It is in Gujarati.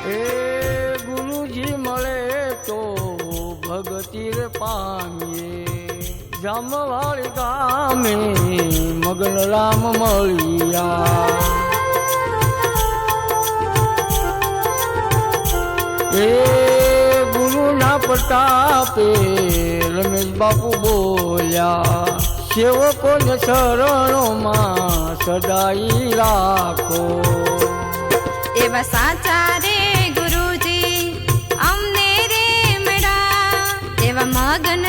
એ ગુરુજી મળે તો ભગતી રે પામીએ જામવાળી ગામે મગન રામ મળ્યા એ ગુરુના પ્રતાપે રમેશ બાપુ બોલ્યા સેવકોને શરણોમાં સદાઈ રાખો એવા સાચા રે ગુરુજી અમને રે મળ્યા એવા મગન